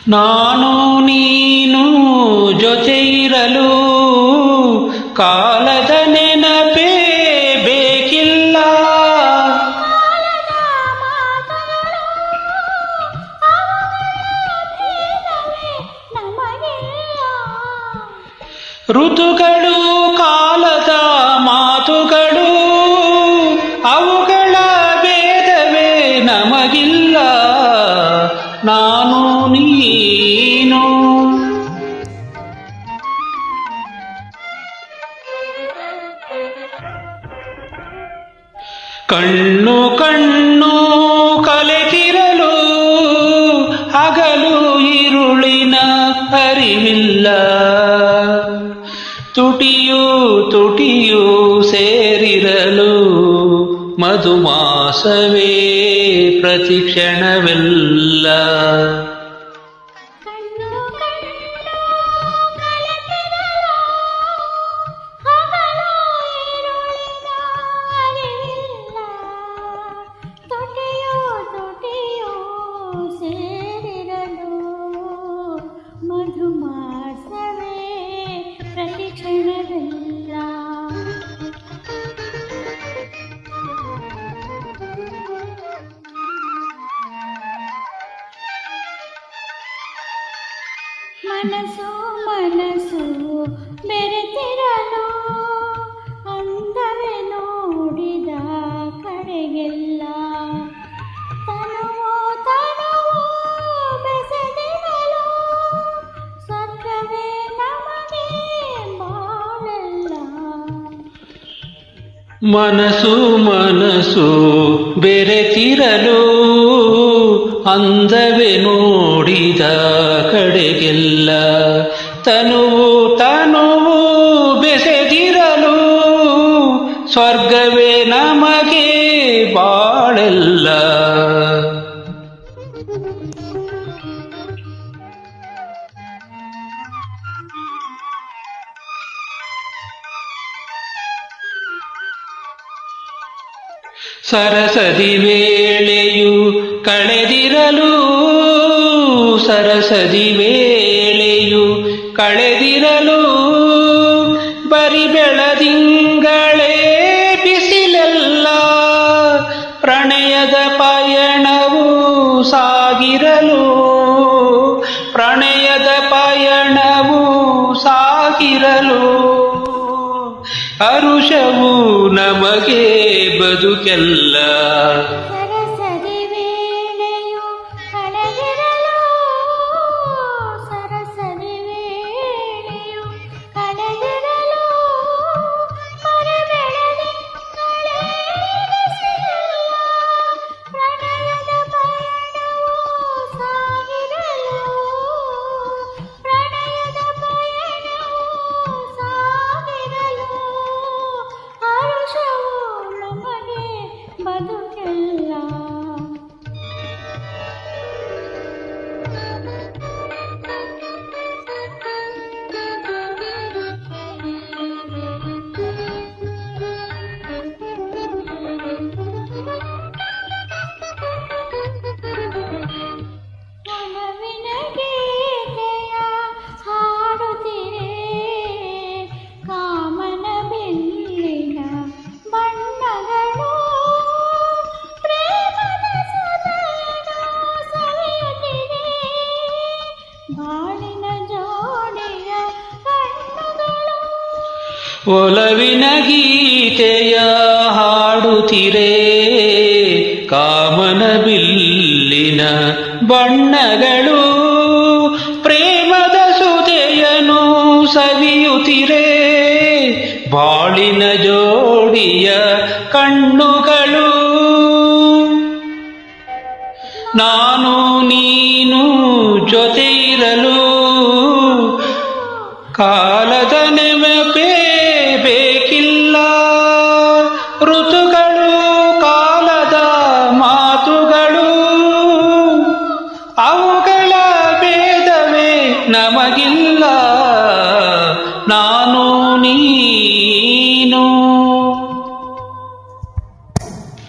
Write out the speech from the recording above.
ನಾನು ನೀನು ಜೊತೆ ಇರಲು ಕಾಲದ ನೆನಪೇ ಬೇಕಿಲ್ಲ. ಋತುಗಳು ಕಾಲದ ಮಾತುಗಳು ಅವುಗಳ ಭೇದವೇ ನಮಗಿಲ್ಲ. ನಾನು ನೀನು ಕಣ್ಣು ಕಣ್ಣು ಕಲೆತಿರಲು ಹಗಲು ಇರುಳಿನ ಅರಿವಿಲ್ಲ. ತುಟಿಯು ತುಟಿಯು ಸೇರಿರಲು ಮಧುಮಾಸವೇ ಪ್ರತಿಕ್ಷಣವೆಲ್ಲ. ಮನಸ್ಸು ಮನಸ್ಸು ಬೆರೆತಿರಲು ಅಂದವೇ ನೋಡಿದ ಕಡೆಗೆಲ್ಲ. ತನುವು ತನುವು ಬೆಸೆದಿರಲು ಸ್ವರ್ಗವೇ ನಮಗೆ ಬಾಳೆಲ್ಲ. ಮನಸ್ಸು ಮನಸ್ಸು ಬೆರೆತಿರಲು ಅಂದವೇ ನೋಡಿದ ಕಡೆಗೆಲ್ಲ. ತನುವು ತನುವು ಬೆಸೆದಿರಲು ಸ್ವರ್ಗವೇ ನಮಗೆ ಬಾಳೆಲ್ಲ. ಸರಸದಿ ವೇಳೆಯು ಕಳೆದಿರಲು ಸರಸದಿ ವೇಳೆಯು ಕಳೆದಿರಲು ಬರಿ ಬೆಳದಿಂಗಳೇ ಬಿಸಿಲೆಲ್ಲ. ಪ್ರಣಯದ ಪಯಣವು ಸಾಗಿರಲು ಪ್ರಣಯದ ಪಯಣವು ಸಾಗಿರಲು ಹರುಷವು ನಮಗೆ ಬದುಕೆಲ್ಲ. ಸರಸದಿ ವೇಳೆಯು ಕಳೆದಿರಲು ಸರಸದಿ ವೇಳೆಯು ಕಳೆದಿರಲು ಮರಬೆಳದಿಂಗಳೇ ಬಿಸಿಲೆಲ್ಲ. ಪ್ರಣಯದ ಪಯಣವು ಸಾಗಿರಲು ಪ್ರಣಯದ ಪಯಣವು ಸಾಗಿರಲು ಹರುಷವು ನಮಗೆ ಬದುಕೆಲ್ಲ. ಒಲವಿನ ಗೀತೆಯ ಹಾಡುತ್ತಿರೆ ಕಾಮನ ಬಿಲ್ಲಿನ ಬಣ್ಣಗಳು ಪ್ರೇಮದ ಸುಧೆಯನ್ನು ಸವಿಯುತ್ತಿದೆ ಬಾಳಿನ ಜೋಡಿಯ ಕಣ್ಣುಗಳು. ಒಲವಿನ ಗೀತೆಯ ಹಾಡುತ್ತಿರೆ ಕಾಮನ ಬಿಲ್ಲಿನ ಬಣ್ಣಗಳು ಪ್ರೇಮದ ಸುಧೆಯನ್ನು ಸವಿಯುತ್ತಿರೆ ಬಾಳಿನ ಜೋಡಿಯ ಕಣ್ಣುಗಳು. ನಾನು ನೀನು ಜೊತೆ ಇರಲು ಕಾಲದ ನೆನಪೇ ಬೇಕಿಲ್ಲ. ಋತುಗಳು ಕಾಲದ ಮಾತುಗಳು ಅವುಗಳ ಭೇದವೇ ನಮಗಿಲ್ಲ.